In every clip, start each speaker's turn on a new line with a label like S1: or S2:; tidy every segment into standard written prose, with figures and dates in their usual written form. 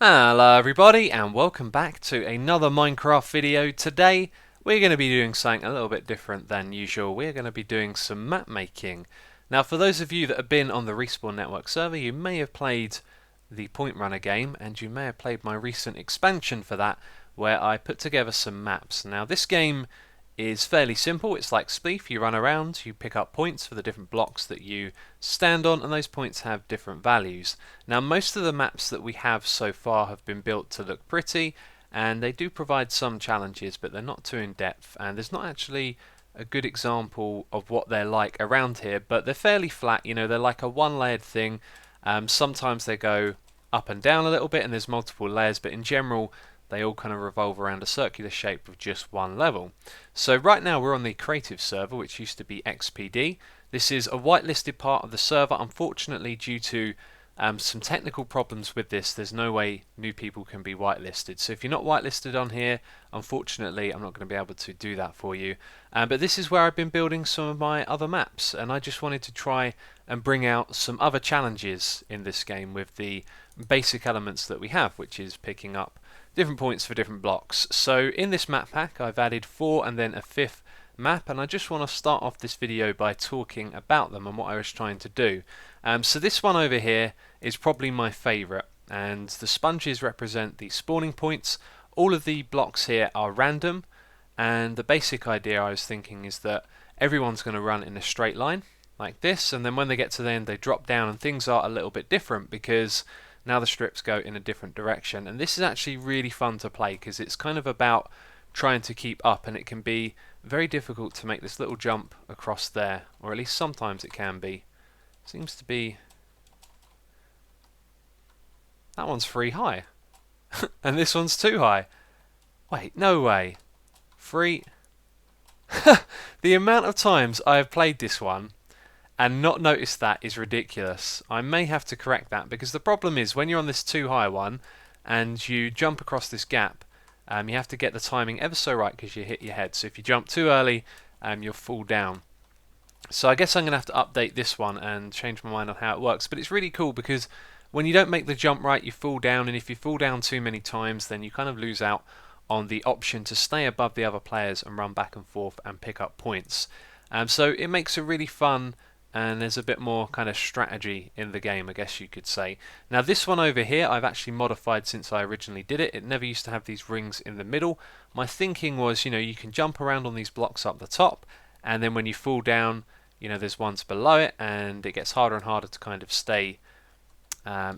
S1: Hello everybody and welcome back to another Minecraft video. Today we're going to be doing something a little bit different than usual. We're going to be doing some map making. Now for those of you that have been on the Respawn Network server, you may have played the Point Runner game and you may have played my recent expansion for that where I put together some maps. Now this game is fairly simple. It's like Spleef. You run around, you pick up points for the different blocks that you stand on, and those points have different values. Now most of the maps that we have so far have been built to look pretty, and they do provide some challenges, but they're not too in depth, and there's not actually a good example of what they're like around here, but they're fairly flat. You know, they're like a one-layered thing. Sometimes they go up and down a little bit and there's multiple layers, but in general they all kind of revolve around a circular shape with just one level. So right now we're on the creative server, which used to be XPD. This is a whitelisted part of the server. Unfortunately, due to some technical problems with this, there's no way new people can be whitelisted. So if you're not whitelisted on here, unfortunately I'm not going to be able to do that for you. But this is where I've been building some of my other maps, and I just wanted to try and bring out some other challenges in this game with the basic elements that we have, which is picking up different points for different blocks. So in this map pack I've added 4 and then a 5th map, and I just want to start off this video by talking about them and what I was trying to do. So this one over here is probably my favourite, and the sponges represent the spawning points. All of the blocks here are random, and the basic idea I was thinking is that everyone's going to run in a straight line like this, and then when they get to the end they drop down, and things are a little bit different because now the strips go in a different direction. And this is actually really fun to play because it's kind of about trying to keep up, and it can be very difficult to make this little jump across there, or at least sometimes it can be. Seems to be... that one's free high. And this one's too high. Wait, no way. Free... The amount of times I have played this one and not noticed that is ridiculous. I may have to correct that, because the problem is when you're on this too high one and you jump across this gap, you have to get the timing ever so right because you hit your head. So if you jump too early, you'll fall down. So I guess I'm going to have to update this one and change my mind on how it works. But it's really cool because when you don't make the jump right, you fall down, and if you fall down too many times, then you kind of lose out on the option to stay above the other players and run back and forth and pick up points. So it makes it really fun, and there's a bit more kind of strategy in the game, I guess you could say. Now this one over here I've actually modified since I originally did it. It never used to have these rings in the middle. My thinking was, you know, you can jump around on these blocks up the top, and then when you fall down, you know, there's ones below it, and it gets harder and harder to kind of stay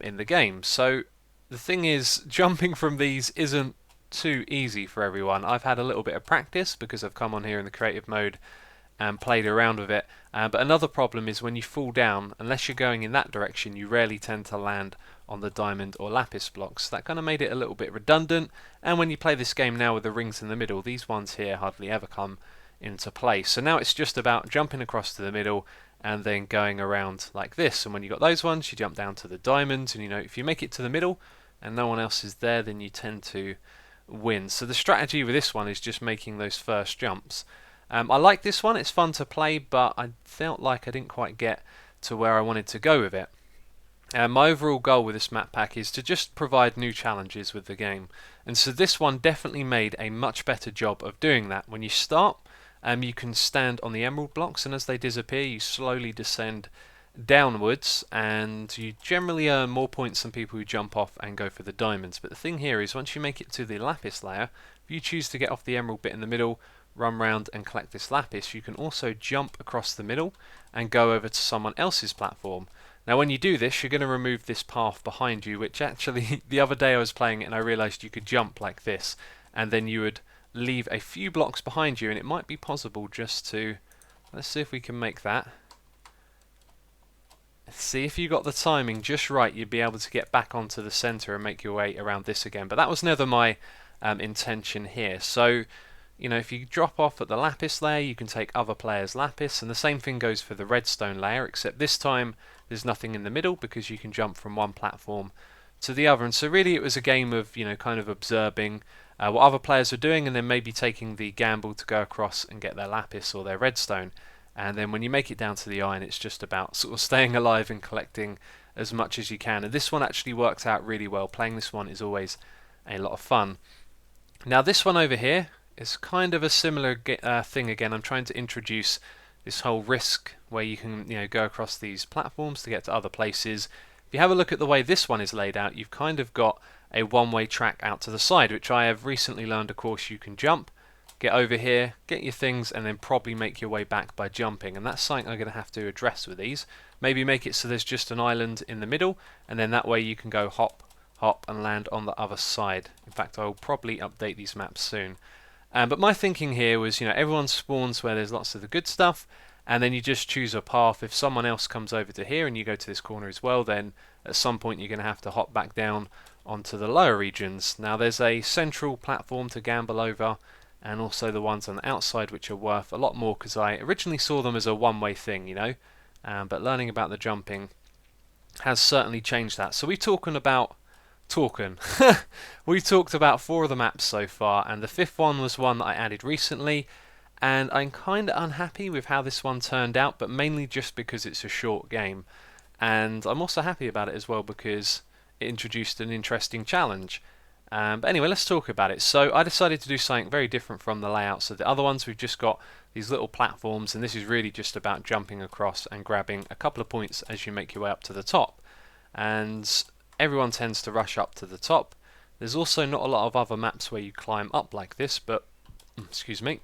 S1: in the game. So the thing is, jumping from these isn't too easy for everyone. I've had a little bit of practice because I've come on here in the creative mode and played around with it, but another problem is when you fall down, unless you're going in that direction, you rarely tend to land on the diamond or lapis blocks. That kind of made it a little bit redundant, and when you play this game now with the rings in the middle, these ones here hardly ever come into play. So now it's just about jumping across to the middle and then going around like this, and when you got those ones you jump down to the diamonds, and you know, if you make it to the middle and no one else is there, then you tend to win. So the strategy with this one is just making those first jumps. I like this one, it's fun to play, but I felt like I didn't quite get to where I wanted to go with it. My overall goal with this map pack is to just provide new challenges with the game, and so this one definitely made a much better job of doing that. When you start, you can stand on the emerald blocks, and as they disappear you slowly descend downwards, and you generally earn more points than people who jump off and go for the diamonds. But the thing here is, once you make it to the lapis layer, if you choose to get off the emerald bit in the middle, run round and collect this lapis, you can also jump across the middle and go over to someone else's platform. Now when you do this, you're going to remove this path behind you, which actually the other day I was playing it and I realised you could jump like this, and then you would leave a few blocks behind you, and it might be possible just to, let's see if we can make that. See, if you got the timing just right, you'd be able to get back onto the centre and make your way around this again. But that was never my intention here. So, you know, if you drop off at the lapis layer, you can take other players' lapis, and the same thing goes for the redstone layer, except this time there's nothing in the middle because you can jump from one platform to the other. And so really it was a game of, you know, kind of observing what other players are doing, and then maybe taking the gamble to go across and get their lapis or their redstone. And then when you make it down to the iron, it's just about sort of staying alive and collecting as much as you can. And this one actually worked out really well. Playing this one is always a lot of fun. Now this one over here is kind of a similar thing again. I'm trying to introduce this whole risk where you can go across these platforms to get to other places. If you have a look at the way this one is laid out, you've kind of got a one-way track out to the side, which I have recently learned, of course, you can jump, get over here, get your things, and then probably make your way back by jumping. And that's something I'm going to have to address with these. Maybe make it so there's just an island in the middle, and then that way you can go hop, hop, and land on the other side. In fact, I will probably update these maps soon. But my thinking here was, everyone spawns where there's lots of the good stuff, and then you just choose a path. If someone else comes over to here and you go to this corner as well, then at some point you're going to have to hop back down onto the lower regions. Now there's a central platform to gamble over, and also the ones on the outside, which are worth a lot more, because I originally saw them as a one-way thing, but learning about the jumping has certainly changed that. So we've talked about we've talked about 4 of the maps so far, and the 5th one was one that I added recently, and I'm kind of unhappy with how this one turned out, but mainly just because it's a short game. And I'm also happy about it as well because it introduced an interesting challenge. But anyway, let's talk about it. So I decided to do something very different from the layout. So the other ones, we've just got these little platforms, and this is really just about jumping across and grabbing a couple of points as you make your way up to the top. And everyone tends to rush up to the top. There's also not a lot of other maps where you climb up like this, but excuse me,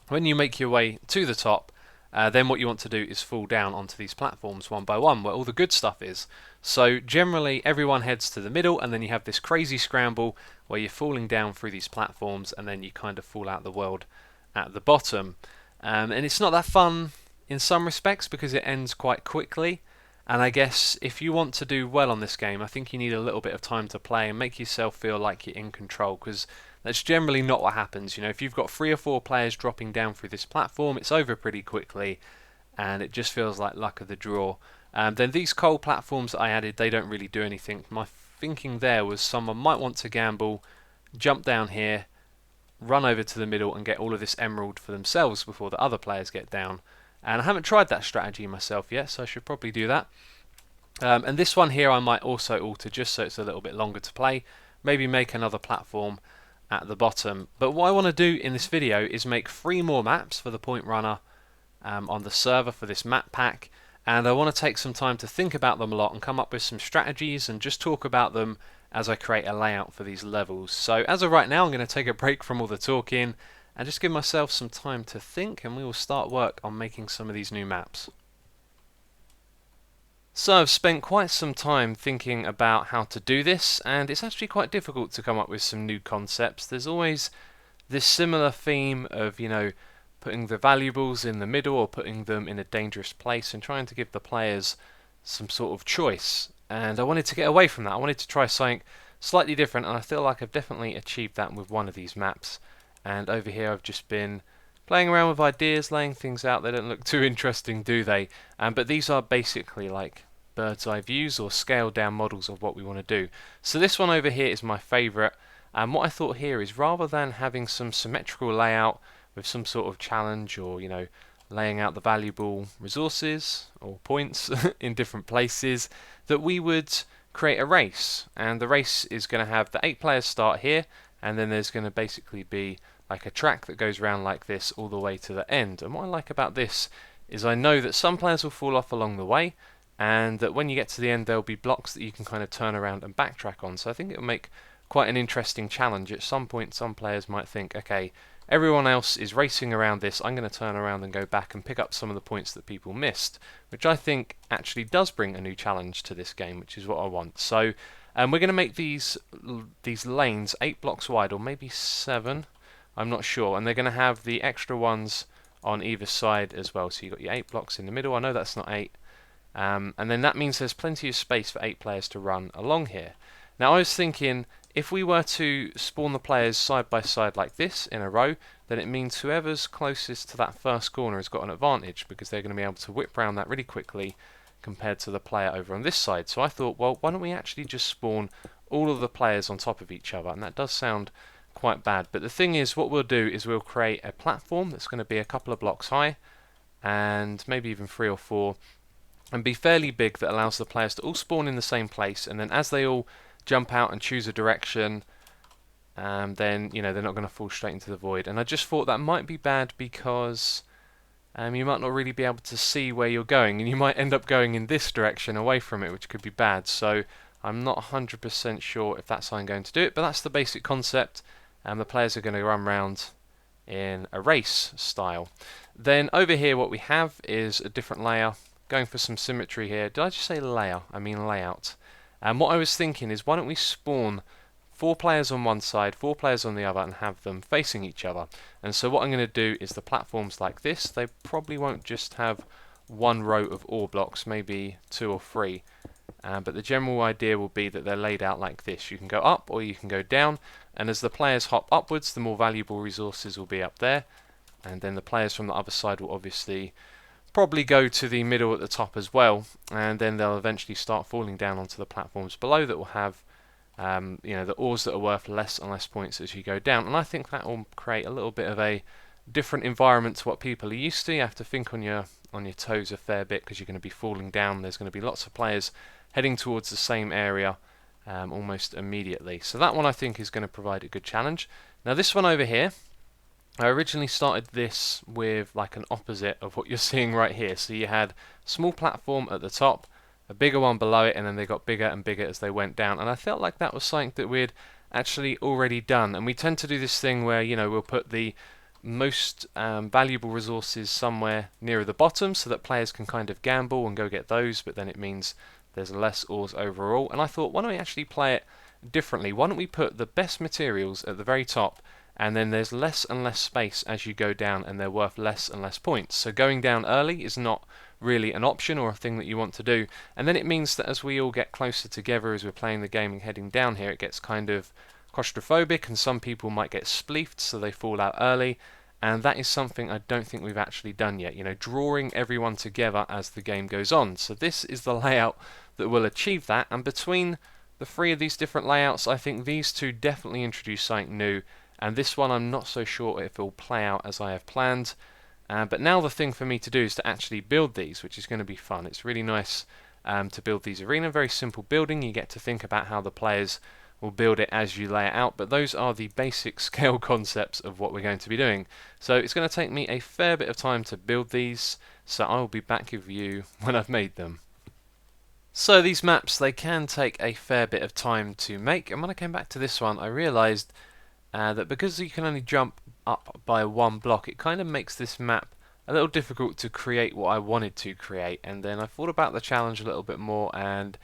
S1: when you make your way to the top, then what you want to do is fall down onto these platforms one by one where all the good stuff is. So generally everyone heads to the middle, and then you have this crazy scramble where you're falling down through these platforms, and then you kind of fall out of the world at the bottom. And it's not that fun in some respects because it ends quite quickly. And I guess if you want to do well on this game, I think you need a little bit of time to play and make yourself feel like you're in control, because that's generally not what happens. If you've got 3 or 4 players dropping down through this platform, it's over pretty quickly, and it just feels like luck of the draw. Then these coal platforms that I added, they don't really do anything. My thinking there was someone might want to gamble, jump down here, run over to the middle and get all of this emerald for themselves before the other players get down. And I haven't tried that strategy myself yet, so I should probably do that. And this one here I might also alter just so it's a little bit longer to play. Maybe make another platform at the bottom. But what I want to do in this video is make 3 more maps for the Point Runner on the server for this map pack. And I want to take some time to think about them a lot and come up with some strategies and just talk about them as I create a layout for these levels. So as of right now, I'm going to take a break from all the talking and just give myself some time to think, and we will start work on making some of these new maps. So I've spent quite some time thinking about how to do this, and it's actually quite difficult to come up with some new concepts. There's always this similar theme of, putting the valuables in the middle or putting them in a dangerous place and trying to give the players some sort of choice. And I wanted to get away from that. I wanted to try something slightly different, and I feel like I've definitely achieved that with one of these maps. And over here I've just been playing around with ideas, laying things out. They don't look too interesting, do they? But these are basically like bird's eye views or scaled down models of what we want to do. So this one over here is my favourite, and what I thought here is rather than having some symmetrical layout with some sort of challenge or laying out the valuable resources or points in different places, that we would create a race. And the race is going to have the 8 players start here, and then there's going to basically be like a track that goes around like this all the way to the end. And what I like about this is I know that some players will fall off along the way, and that when you get to the end there'll be blocks that you can kind of turn around and backtrack on. So I think it'll make quite an interesting challenge. At some point some players might think, okay, everyone else is racing around this, I'm going to turn around and go back and pick up some of the points that people missed, which I think actually does bring a new challenge to this game, which is what I want. So we're going to make these lanes 8 blocks wide, or maybe 7, I'm not sure, and they're going to have the extra ones on either side as well. So you've got your 8 blocks in the middle. I know that's not 8, and then that means there's plenty of space for 8 players to run along here. Now I was thinking, if we were to spawn the players side by side like this in a row, then it means whoever's closest to that first corner has got an advantage, because they're going to be able to whip round that really quickly compared to the player over on this side. So I thought, well, why don't we actually just spawn all of the players on top of each other? And that does sound quite bad, but the thing is, what we'll do is we'll create a platform that's going to be a couple of blocks high, and maybe even 3 or 4, and be fairly big that allows the players to all spawn in the same place, and then as they all jump out and choose a direction, then they're not going to fall straight into the void. And I just thought that might be bad because you might not really be able to see where you're going, and you might end up going in this direction away from it, which could be bad. So I'm not 100% sure if that's how I'm going to do it, but that's the basic concept, and the players are going to run around in a race style. Then over here what we have is a different layer, going for some symmetry here. Did I just say layer? I mean layout. And what I was thinking is, why don't we spawn 4 players on one side, 4 players on the other, and have them facing each other. And so what I'm going to do is the platforms like this, they probably won't just have one row of ore blocks, maybe 2 or 3. But the general idea will be that they're laid out like this. You can go up or you can go down, and as the players hop upwards, the more valuable resources will be up there. And then the players from the other side will obviously probably go to the middle at the top as well, and then they'll eventually start falling down onto the platforms below that will have the ores that are worth less and less points as you go down. And I think that will create a little bit of a different environment to what people are used to. You have to think on your toes a fair bit because you're going to be falling down. There's going to be lots of players heading towards the same area almost immediately. So that one I think is going to provide a good challenge. Now this one over here, I originally started this with like an opposite of what you're seeing right here. So you had a small platform at the top, a bigger one below it, and then they got bigger and bigger as they went down. And I felt like that was something that we'd actually already done. And we tend to do this thing where, we'll put the most valuable resources somewhere nearer the bottom so that players can kind of gamble and go get those, but then it means there's less ores overall. And I thought, why don't we actually play it differently? Why don't we put the best materials at the very top, and then there's less and less space as you go down, and they're worth less and less points. So going down early is not really an option or a thing that you want to do, and then it means that as we all get closer together as we're playing the game and heading down here, it gets kind of claustrophobic, and some people might get spleefed, so they fall out early. And that is something I don't think we've actually done yet, drawing everyone together as the game goes on. So this is the layout that will achieve that, and between the 3 of these different layouts, I think these 2 definitely introduce something new, and this one I'm not so sure if it will play out as I have planned. But now the thing for me to do is to actually build these, which is going to be fun. It's really nice to build these arena. Very simple building. You get to think about how the players will build it as you lay it out, but those are the basic scale concepts of what we're going to be doing. So it's going to take me a fair bit of time to build these, so I will be back with you when I've made them. So these maps, they can take a fair bit of time to make, and when I came back to this one I realised that because you can only jump up by 1 block, it kind of makes this map a little difficult to create what I wanted to create. And then I thought about the challenge a little bit more, and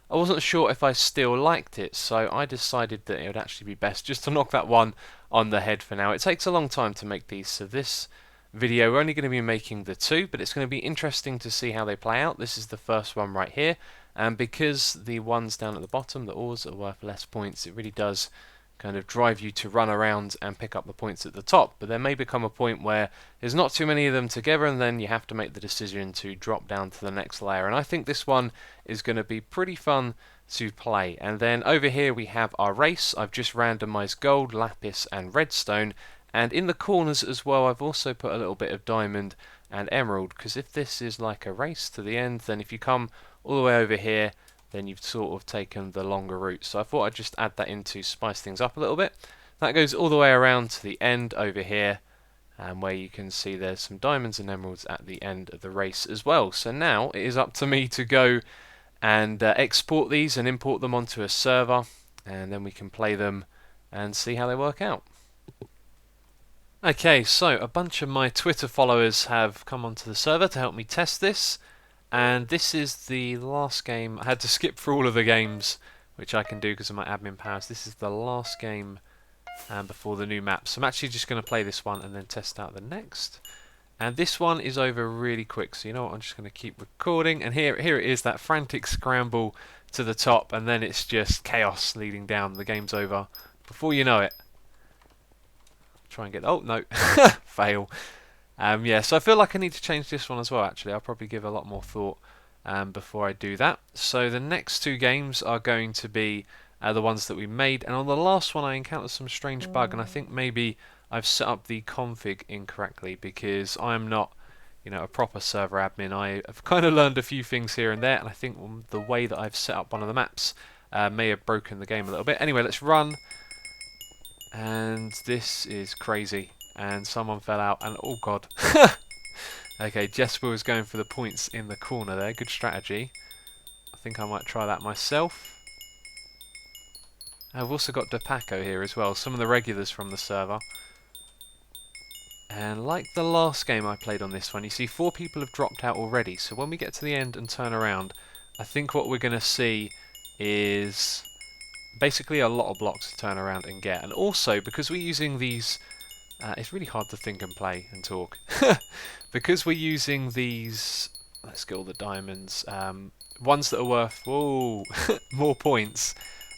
S1: I wasn't sure if I still liked it, so I decided that it would actually be best just to knock that one on the head for now. It takes a long time to make these, so this video we're only going to be making the 2, but it's going to be interesting to see how they play out. This is the first one right here, and because the ones down at the bottom, the ores, are worth less points, it really does kind of drive you to run around and pick up the points at the top. But there may become a point where there's not too many of them together, and then you have to make the decision to drop down to the next layer. And I think this one is going to be pretty fun to play. And then over here we have our race. I've just randomized gold, lapis and redstone, and in the corners as well I've also put a little bit of diamond and emerald, because if this is like a race to the end, then if you come all the way over here, then you've sort of taken the longer route. So I thought I'd just add that in to spice things up a little bit. That goes all the way around to the end over here, where you can see there's some diamonds and emeralds at the end of the race as well. So now it is up to me to go and export these and import them onto a server, and then we can play them and see how they work out. Okay, so a bunch of my Twitter followers have come onto the server to help me test this. And this is the last game. I had to skip through all of the games, which I can do because of my admin powers. This is the last game before the new map. So I'm actually just going to play this one and then test out the next. And this one is over really quick. So you know what, I'm just going to keep recording. And here it is, that frantic scramble to the top. And then it's just chaos leading down. The game's over before you know it. Try and get... Oh, no. Fail. Yeah, so I feel like I need to change this one as well, actually. I'll probably give a lot more thought before I do that. So the next 2 games are going to be the ones that we made. And on the last one I encountered some strange bug, and I think maybe I've set up the config incorrectly, because I'm not a proper server admin, I have kind of learned a few things here and there, and I think the way that I've set up one of the maps may have broken the game a little bit. Anyway, let's run. And this is crazy. And someone fell out, and oh god. Okay, Jesper was going for the points in the corner there. Good strategy. I think I might try that myself. I've also got Depaco here as well, some of the regulars from the server. And like the last game I played on this one, you see 4 people have dropped out already. So when we get to the end and turn around, I think what we're going to see is basically a lot of blocks to turn around and get. And also, because we're using these... it's really hard to think and play and talk. Because we're using these... Let's get all the diamonds. Ones that are worth... Whoa! More points.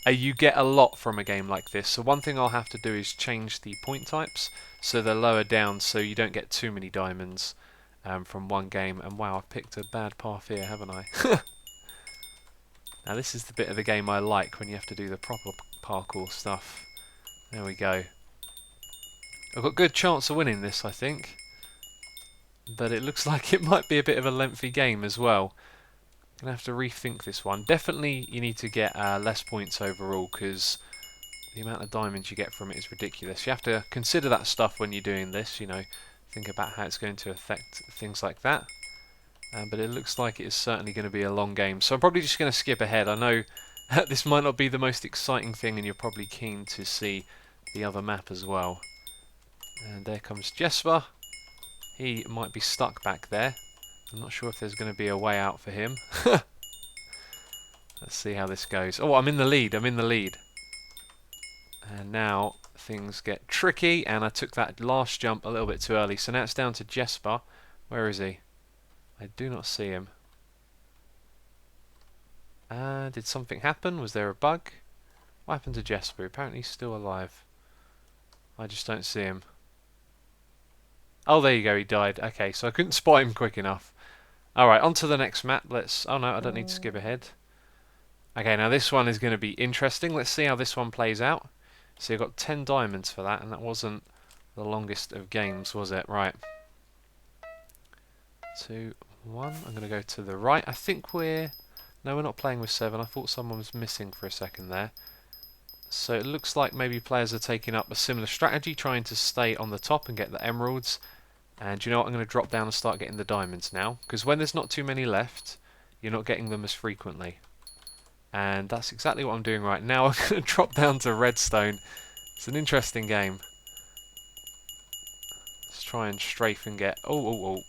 S1: You get a lot from a game like this. So one thing I'll have to do is change the point types so they're lower down so you don't get too many diamonds from one game. And wow, I've picked a bad path here, haven't I? Now this is the bit of the game I like when you have to do the proper parkour stuff. There we go. I've got a good chance of winning this, I think. But it looks like it might be a bit of a lengthy game as well. Gonna have to rethink this one. Definitely you need to get less points overall because the amount of diamonds you get from it is ridiculous. You have to consider that stuff when you're doing this, think about how it's going to affect things like that. But it looks like it is certainly going to be a long game. So I'm probably just going to skip ahead. I know this might not be the most exciting thing and you're probably keen to see the other map as well. And there comes Jesper. He might be stuck back there. I'm not sure if there's going to be a way out for him. Let's see how this goes. Oh, I'm in the lead. I'm in the lead. And now things get tricky. And I took that last jump a little bit too early. So now it's down to Jesper. Where is he? I do not see him. Did something happen? Was there a bug? What happened to Jesper? Apparently he's still alive. I just don't see him. Oh, there you go, he died. Okay, so I couldn't spot him quick enough. Alright, on to the next map. Oh no, I don't need to skip ahead. Okay, now this one is going to be interesting. Let's see how this one plays out. So you got 10 diamonds for that, and that wasn't the longest of games, was it? Right. 2, 1. I'm going to go to the right. I think we're... No, we're not playing with 7. I thought someone was missing for a second there. So it looks like maybe players are taking up a similar strategy, trying to stay on the top and get the emeralds. And you know what? I'm going to drop down and start getting the diamonds now. Because when there's not too many left, you're not getting them as frequently. And that's exactly what I'm doing right now. I'm going to drop down to redstone. It's an interesting game. Let's try and strafe and get... Oh.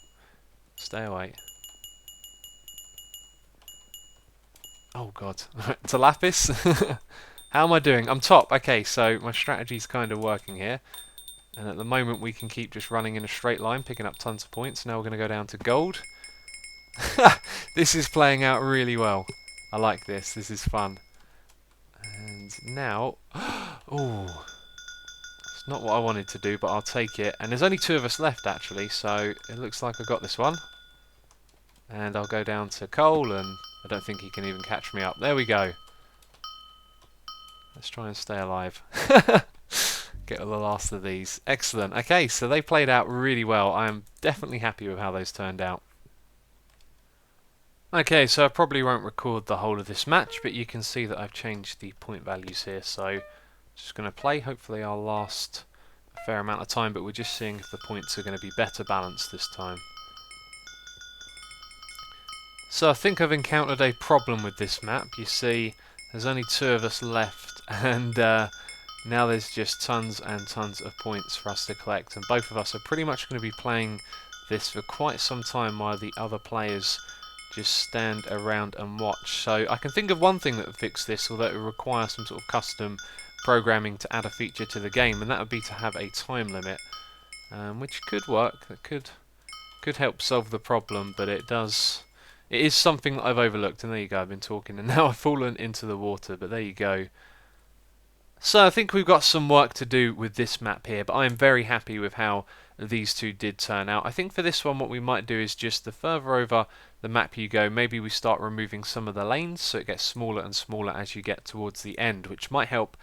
S1: Stay away. Oh god. To lapis? How am I doing? I'm top. Okay, so my strategy's kind of working here. And at the moment we can keep just running in a straight line, picking up tons of points. Now we're going to go down to gold. This is playing out really well. I like this. This is fun. And now... Oh, it's not what I wanted to do, but I'll take it. And there's only 2 of us left, actually, so it looks like I got this one. And I'll go down to coal, and I don't think he can even catch me up. There we go. Let's try and stay alive. Get all the last of these. Excellent. Okay, so they played out really well. I am definitely happy with how those turned out. Okay, so I probably won't record the whole of this match, but you can see that I've changed the point values here. So just going to play. Hopefully I'll last a fair amount of time, but we're just seeing if the points are going to be better balanced this time. So I think I've encountered a problem with this map. You see, there's only 2 of us left, and now there's just tons and tons of points for us to collect, and both of us are pretty much going to be playing this for quite some time while the other players just stand around and watch. So I can think of one thing that would fix this, although it would require some sort of custom programming to add a feature to the game, and that would be to have a time limit, which could work. That could help solve the problem, but it is something that I've overlooked. And there you go, I've been talking and now I've fallen into the water, but there you go. So I think we've got some work to do with this map here, but I am very happy with how these 2 did turn out. I think for this one what we might do is just the further over the map you go, maybe we start removing some of the lanes so it gets smaller and smaller as you get towards the end, which might help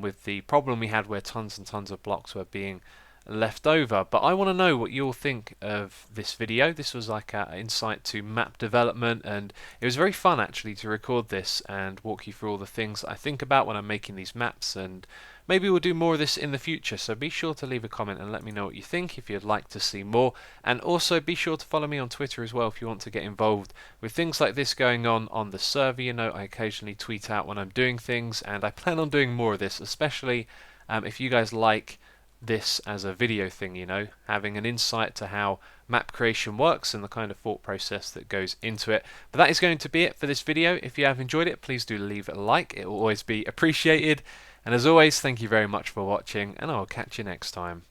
S1: with the problem we had where tons and tons of blocks were being left over. But I want to know what you'll think of this video. This was like an insight to map development, and it was very fun actually to record this and walk you through all the things I think about when I'm making these maps, and maybe we'll do more of this in the future, so be sure to leave a comment and let me know what you think if you'd like to see more. And also be sure to follow me on Twitter as well if you want to get involved with things like this going on the server. You know, I occasionally tweet out when I'm doing things, and I plan on doing more of this, especially if you guys like this as a video thing, you know, having an insight to how map creation works and the kind of thought process that goes into it. But that is going to be it for this video. If you have enjoyed it, please do leave it a like. It will always be appreciated. And as always, thank you very much for watching, and I'll catch you next time.